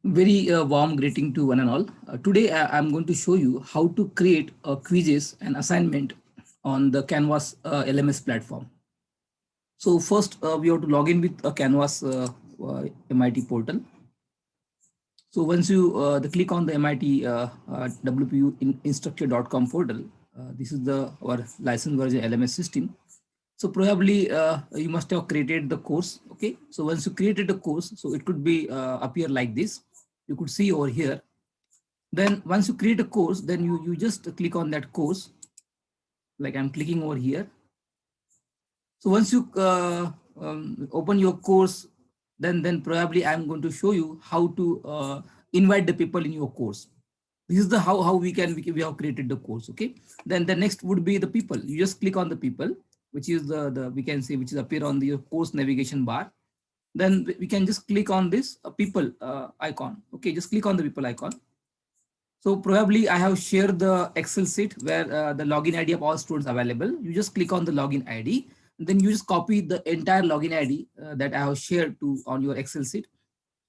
Very warm greeting to one and all. Today, I'm going to show you how to create quizzes and assignment on the Canvas LMS platform. So first, we have to log in with a Canvas MIT portal. So once you click on the MIT WPU instructure.com portal, this is the our license version LMS system. So probably you must have created the course. Okay. So once you created the course, so it could be appear like this. You could see over here. Then once you create a course, then you just click on that course, like I'm clicking over here. So once you open your course, then probably I'm going to show you how to invite the people in your course. This is the how we have created the course. Okay. Then the next would be the people. You just click on the people, which is the we can say which is appear on the course navigation bar. Then we can just click on this people icon. Okay, just click on the people icon. So probably I have shared the Excel sheet where the login ID of all students available. You just click on the login ID, and then you just copy the entire login ID that I have shared to on your Excel sheet.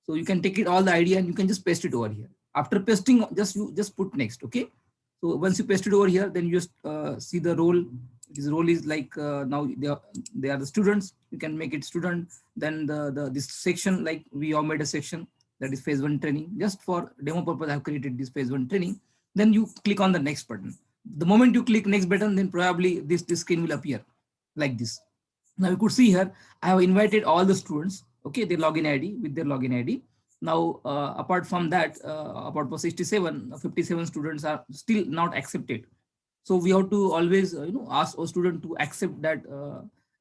So you can take it all the ID and you can just paste it over here. After pasting, you just put next. Okay. So once you paste it over here, then you just see the role. This role is like now they are the students. You can make it student. Then the this section, like we have made a section that is phase one training. Just for demo purpose, I have created this phase one training. Then you click on the next button. The moment you click next button, then probably this screen will appear like this. Now you could see here, I have invited all the students, okay, their login ID with their login ID. Now, apart from that, apart from 67, 57 students are still not accepted. So we have to always, ask a student to accept that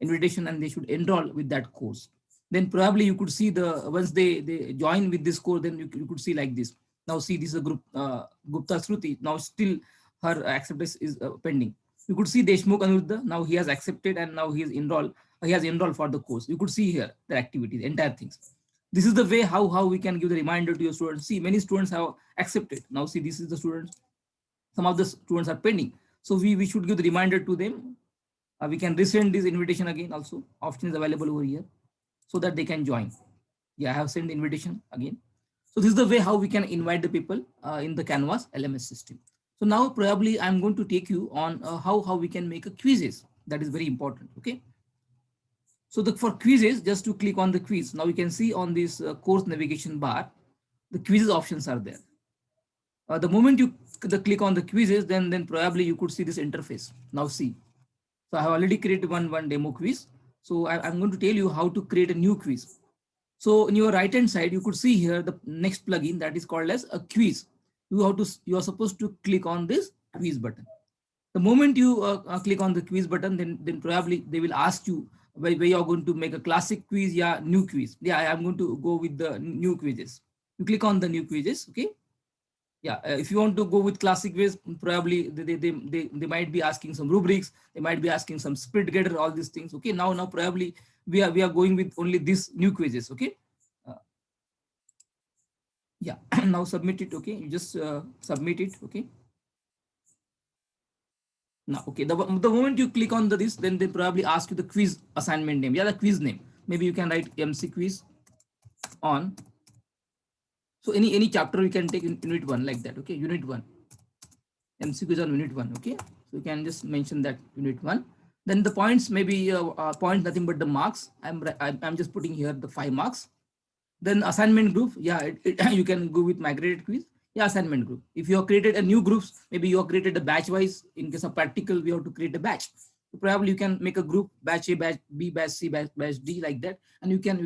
invitation and they should enroll with that course. Then probably you could see once they join with this course, then you could see like this. Now see, this is a group, Gupta Shruti. Now still her acceptance is pending. You could see Deshmukh Anuruddha. Now he has accepted and now he is enrolled. He has enrolled for the course. You could see here the activities, entire things. This is the way how we can give the reminder to your students. See, many students have accepted. Now see, this is the students. Some of the students are pending. So we should give the reminder to them. We can resend this invitation again also. Option is available over here so that they can join. Yeah, I have sent the invitation again. So this is the way how we can invite the people in the Canvas LMS system. So now probably I'm going to take you on how we can make a quizzes. That is very important. Okay. So for quizzes, just to click on the quiz. Now you can see on this course navigation bar, the quizzes options are there. The moment you click on the quizzes, then probably you could see this interface. Now see. So I have already created one demo quiz. So I'm going to tell you how to create a new quiz. So in your right hand side, you could see here the next plugin that is called as a quiz. You are supposed to click on this quiz button. The moment you click on the quiz button, then probably they will ask you where you are going to make a classic quiz, yeah, new quiz. Yeah, I'm going to go with the new quizzes. You click on the new quizzes, okay? Yeah, if you want to go with classic quiz, probably they might be asking some rubrics, they might be asking some split getter, all these things. Okay, now probably we are going with only these new quizzes. Okay, yeah, now submit it. Okay, you just submit it. Okay. Now, okay, the moment you click on this, then they probably ask you the quiz assignment name. Yeah, the quiz name. Maybe you can write MC quiz on. So any chapter you can take in unit one like that. Okay, unit one. MC quiz on unit one. Okay, so you can just mention that unit one. Then the points maybe point nothing but the marks. I'm just putting here the 5 marks. Then assignment group. Yeah, you can go with migrated quiz. Yeah, assignment group. If you have created a new groups, maybe you have created a batch wise. In case of practical, we have to create a batch. So probably you can make a group, batch A, batch B, batch C, batch D, like that, and you can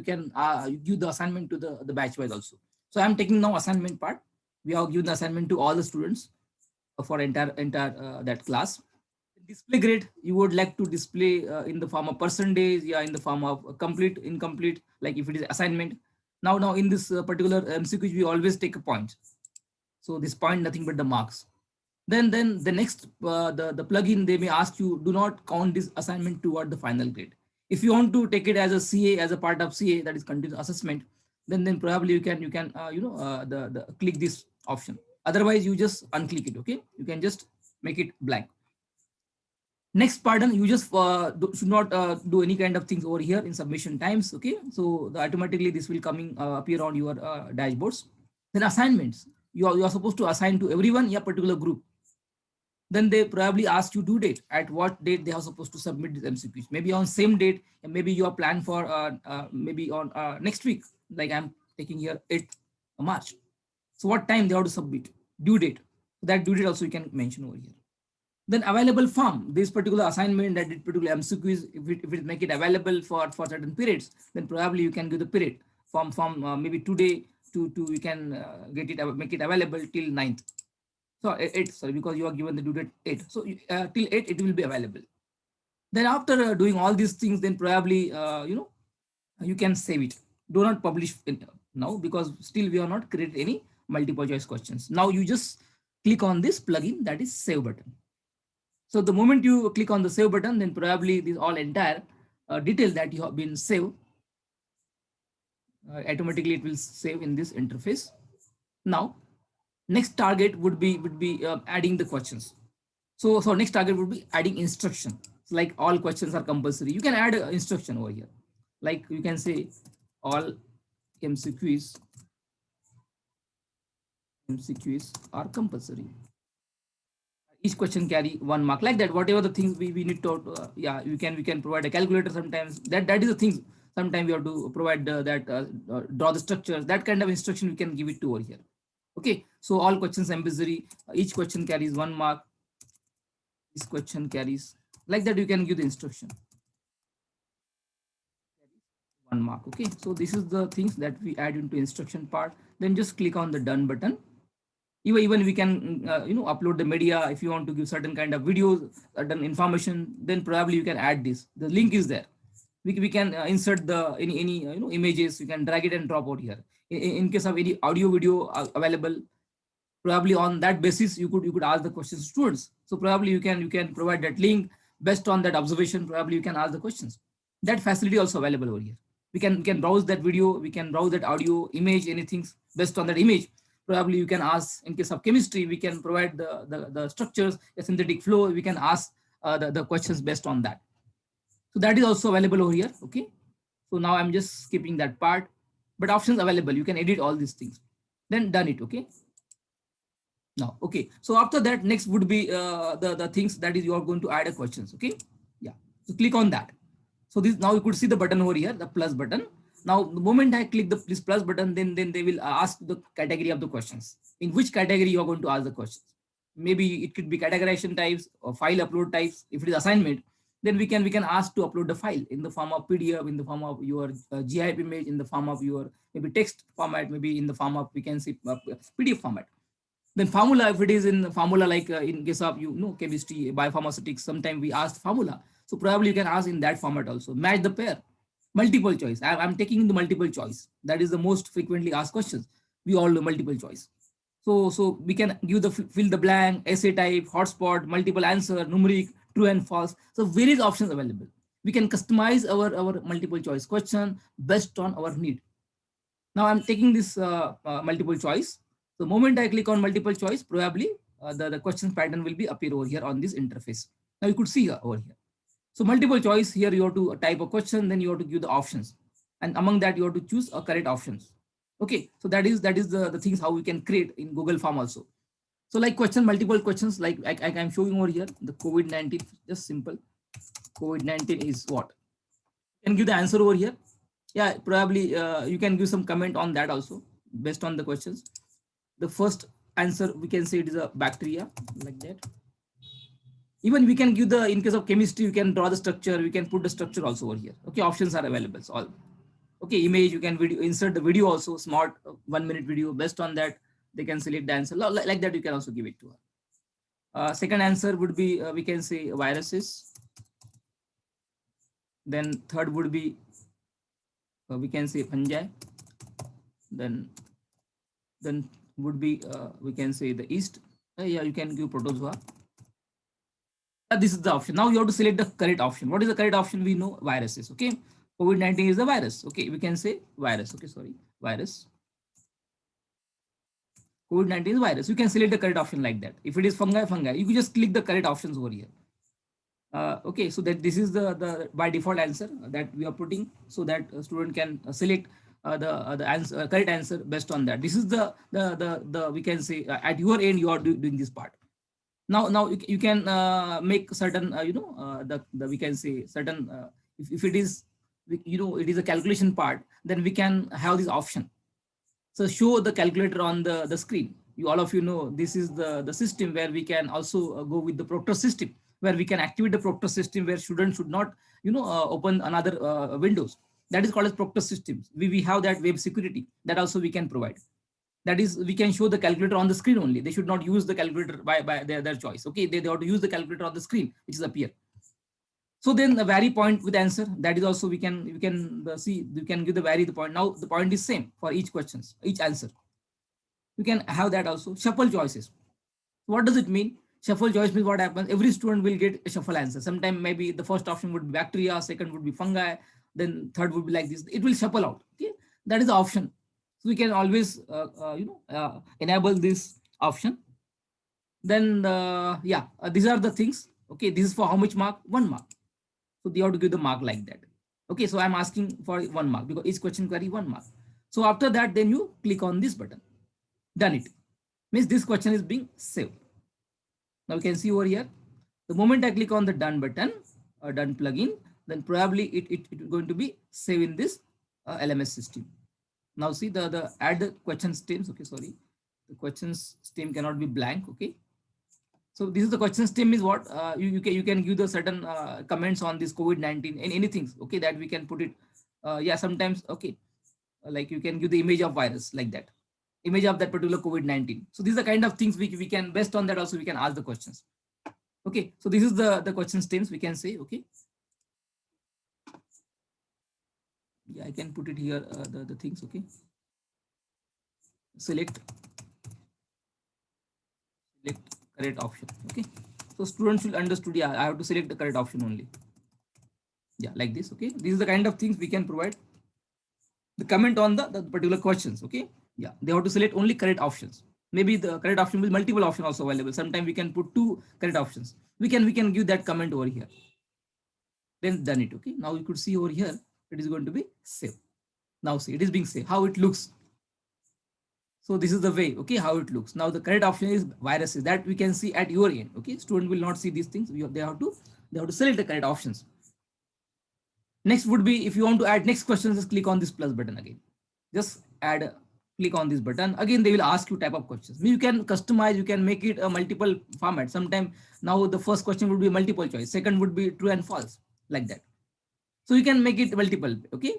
give the assignment to the batch wise also. So I'm taking now assignment part. We have given the assignment to all the students for entire that class. Display grade you would like to display in the form of percentage, yeah, in the form of complete, incomplete, like if it is assignment. Now in this particular MCQ, we always take a point. So this point nothing but the marks. Then the next the plugin, they may ask you, do not count this assignment toward the final grade. If you want to take it as a CA, as a part of CA, that is continuous assessment, then probably you can the click this option. Otherwise you just unclick it. Okay, you can just make it blank. Next pardon, you just should not do any kind of things over here in submission times. Okay, so automatically this will coming appear on your dashboards. Then assignments, you are supposed to assign to everyone a particular group. Then they probably ask you due date, at what date they are supposed to submit these MCQs. Maybe on same date, and maybe you are planned for maybe on next week, like I'm taking here 8th March. So what time they have to submit, due date. That due date also you can mention over here. Then available form, this particular assignment, that particular MCQs, if it make it available for certain periods, then probably you can give the period from maybe today to you can get it, make it available till 9th. So 8, sorry, because you are given the due date 8. So till 8 it will be available. Then after doing all these things, then probably you can save it. Do not publish now, because still we are not created any multiple choice questions. Now you just click on this plugin, that is save button. So the moment you click on the save button, then probably this all entire detail that you have been saved, automatically it will save in this interface. Now next target would be adding the questions. So next target would be adding instruction. So like all questions are compulsory, you can add an instruction over here. Like you can say all MCQs are compulsory. Each question carry 1 mark, like that. Whatever the things we need to yeah, we can provide a calculator sometimes. That is the things. Sometimes we have to provide draw the structures. That kind of instruction we can give it to over here. Okay, so all questions compulsory. Each question carries 1 mark. This question carries, like that you can give the instruction. 1 mark. Okay, so this is the things that we add into instruction part. Then just click on the done button. Even we can upload the media. If you want to give certain kind of videos, certain information, then probably you can add this. The link is there. We can insert the any images. You can drag it and drop out here. In case of any audio video available, probably on that basis you could ask the questions to students. So probably you can provide that link based on that observation. Probably you can ask the questions. That facility also available over here. We can browse that video, we can browse that audio, image, anything based on that image. Probably you can ask. In case of chemistry, we can provide the structures, a synthetic flow. We can ask the questions based on that. So that is also available over here. Okay, so now I'm just skipping that part, but options available. You can edit all these things. Then done it. Okay. Now, okay. So after that, next would be the things that is you are going to add a questions. Okay. Yeah. So click on that. So this, now you could see the button over here, the plus button. Now, the moment I click this plus button, then they will ask the category of the questions. In which category you are going to ask the questions. Maybe it could be categorization types or file upload types. If it is assignment, then we can ask to upload the file in the form of PDF, in the form of your GIF image, in the form of your maybe text format, maybe in the form of, we can see PDF format. Then formula, if it is in the formula, like in case of chemistry, biopharmaceutics, sometimes we ask formula. So probably you can ask in that format also. Match the pair. Multiple choice. I'm taking the multiple choice. That is the most frequently asked questions. We all know multiple choice. So we can give the fill the blank, essay type, hotspot, multiple answer, numeric, true and false. So various options available. We can customize our multiple choice question based on our need. Now I'm taking this multiple choice. The moment I click on multiple choice, probably the question pattern will be appear over here on this interface. Now you could see over here. So multiple choice, here you have to type a question, then you have to give the options. And among that, you have to choose a correct options. Okay, so that is the things how we can create in Google Form also. So like question, multiple questions, like I'm showing over here, the COVID-19, just simple. COVID-19 is what? You can give the answer over here. Yeah, probably you can give some comment on that also based on the questions. The first answer, we can say it is a bacteria, like that. Even we can give the, in case of chemistry, you can draw the structure, we can put the structure also over here. Okay, options are available. So all. Okay, image, you can insert the video also, smart 1 minute video. Based on that, they can select the answer. Like that, you can also give it to her. Second answer would be, we can say viruses. Then third would be, we can say fungi. Then would be, we can say the yeast. Yeah, you can give protozoa. This is the option. Now you have to select the correct option. What is the correct option? We know viruses. Okay, COVID-19 is the virus. Okay, we can say virus. Okay, sorry, virus. COVID-19 is virus. You can select the correct option like that. If it is fungi, you can just click the correct options over here. Okay, so that this is the by default answer that we are putting, so that a student can select the answer, correct answer based on that. This is the we can say at your end you are doing this part. Now you can make certain the we can say certain if it is it is a calculation part, then we can have this option. So show the calculator on the screen. You all of you know this is the system where we can also go with the Proctor system, where we can activate the Proctor system where students should not open another windows. That is called as Proctor systems. We have that web security that also we can provide. That is, we can show the calculator on the screen only. They should not use the calculator by their choice. Okay, they have to use the calculator on the screen, which is appear. So then the vary point with answer, that is also we can see, you can give the vary the point. Now the point is same for each questions, each answer. You can have that also. Shuffle choices. What does it mean? Shuffle choice means what happens? Every student will get a shuffle answer. Sometimes maybe the first option would be bacteria, second would be fungi, then third would be like this. It will shuffle out. Okay, that is the option. So we can always enable this option. Then yeah, these are the things. Okay, this is for how much mark? 1 mark. So they have to give the mark like that. Okay, so I'm asking for 1 mark because each question query 1 mark. So after that, then you click on this button. Done it. Means this question is being saved. Now you can see over here, the moment I click on the done button or done plugin, then probably it is going to be saved in this LMS system. Now see the add the question streams. Okay, sorry, the questions stream cannot be blank. Okay, so this is the question stream is what you can give the certain comments on this COVID-19 and anything. Okay, that we can put it. Yeah, sometimes okay, like you can give the image of virus like that, image of that particular COVID-19. So these are the kind of things we can based on that also we can ask the questions. Okay, so this is the question streams we can say. Okay, yeah, I can put it here the things. Okay, select correct option. Okay, so students will understood. Yeah, I have to select the correct option only. Yeah, like this. Okay, these are the kind of things we can provide. The comment on the particular questions. Okay, yeah, they have to select only correct options. Maybe the correct option will multiple option also available. Sometimes we can put 2 correct options. We can give that comment over here. Then done it. Okay, now you could see over here it is going to be saved. Now see, it is being saved. How it looks. So this is the way, okay, how it looks. Now the correct option is viruses, that we can see at your end. Okay, student will not see these things. They have to select the correct options. Next would be, if you want to add next question, just click on this plus button again. Just add, click on this button. Again, they will ask you type of questions. You can customize, you can make it a multiple format. Sometimes now the first question would be multiple choice. Second would be true and false, like that. So you can make it multiple, okay?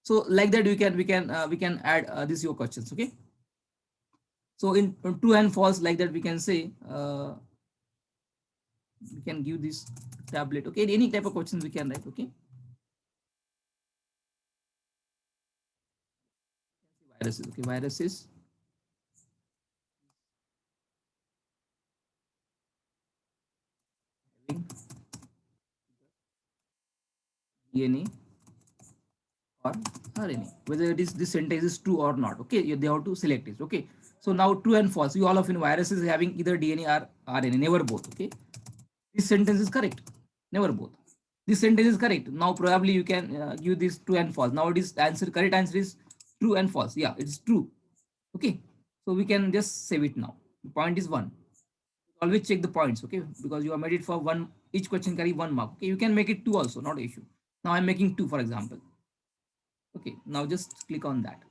So like that, we can add this your questions, okay? So in true and false, like that, we can say, we can give this tablet, okay? Any type of questions we can write, okay? Viruses, okay, viruses. DNA or RNA, whether it is this sentence is true or not, okay? They have to select it, okay? So now true and false, you all of you know viruses having either DNA or RNA, never both, okay? This sentence is correct, never both. This sentence is correct. Now probably you can give this true and false. Now it is answer, correct answer is true and false. Yeah, it's true. Okay, so we can just save it now. The point is 1. Always check the points, okay? Because you have made it for 1, each question carry 1 mark. Okay, you can make it 2 also, not an issue. Now I'm making 2, for example. Okay, now just click on that.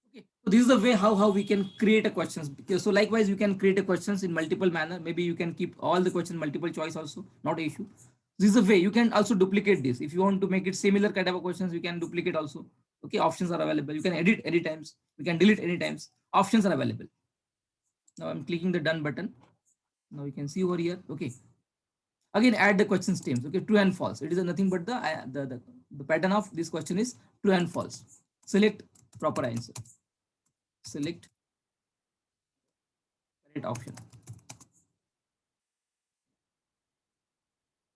Okay, so this is the way how we can create a questions. So likewise, you can create a questions in multiple manner. Maybe you can keep all the questions multiple choice also, not an issue. This is the way you can also duplicate this. If you want to make it similar kind of questions, you can duplicate also. Okay, options are available. You can edit any times. You can delete any times. Options are available. Now I'm clicking the done button. Now you can see over here. Okay. Again, add the question streams. Okay, true and false. It is nothing but the pattern of this question is true and false. Select proper answer. Select correct option.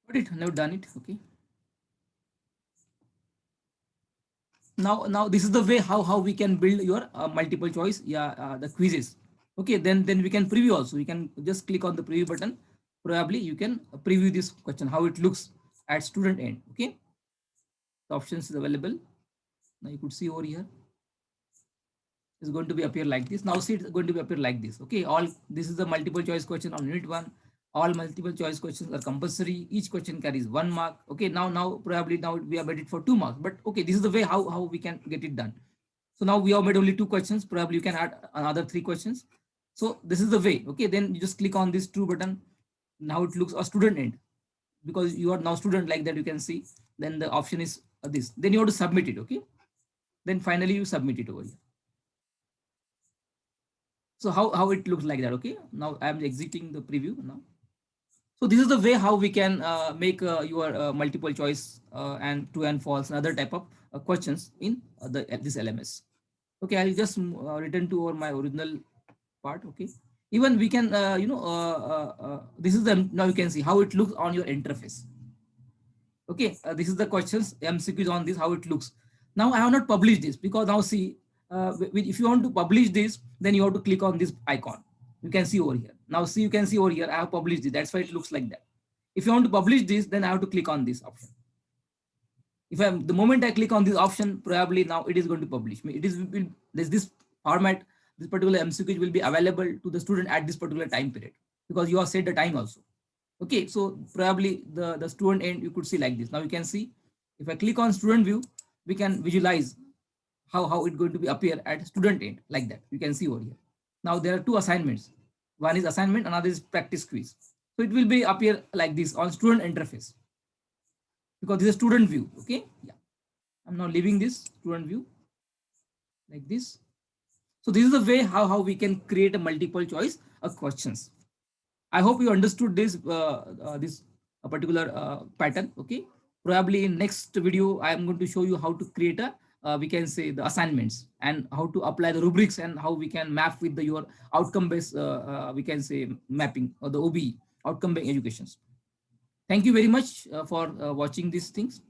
Got it? Now done it. Okay. Now this is the way how we can build your multiple choice, yeah, the quizzes. Okay, then we can preview also. You can just click on the preview button. Probably you can preview this question, how it looks at student end. Okay, The options is available. Now you could see over here. It's going to be appear like this. Now see, it's going to be appear like this. Okay, all this is the multiple choice question on unit 1. All multiple choice questions are compulsory. Each question carries 1 mark. Okay, now probably now we have made it for 2 marks. But okay, this is the way how we can get it done. So now we have made only 2 questions. Probably you can add another 3 questions. So this is the way. Okay, then you just click on this true button. Now it looks a student end, because you are now student like that, you can see. Then the option is this. Then you have to submit it. Okay, then finally you submit it over here. So how it looks like that. Okay, now I'm exiting the preview now. So this is the way how we can make your multiple choice and true and false and other type of questions in this LMS. Okay, I'll just return to my original part. Okay, even we can this is the, now you can see how it looks on your interface. Okay, this is the questions MCQs on this, how it looks. Now I have not published this, because now see, if you want to publish this, then you have to click on this icon. You can see over here. Now see, you can see over here, I have published it. That's why it looks like that. If you want to publish this, then I have to click on this option. If the moment I click on this option, probably now it is going to publish me. It is this format, this particular MCQ will be available to the student at this particular time period, because you have set the time also. Okay, so probably the student end you could see like this. Now you can see, if I click on student view, we can visualize how it's going to be appear at student end like that. You can see over here. Now there are 2 assignments. One is assignment, another is practice quiz. So it will be appear like this on student interface, because this is student view. Okay, yeah, I'm now leaving this student view like this. So this is the way how we can create a multiple choice of questions. I hope you understood this this particular pattern. Okay, probably in next video I am going to show you how to create a we can say the assignments, and how to apply the rubrics, and how we can map with your outcome based we can say mapping, or the OBE, outcome based educations. Thank you very much for watching these things.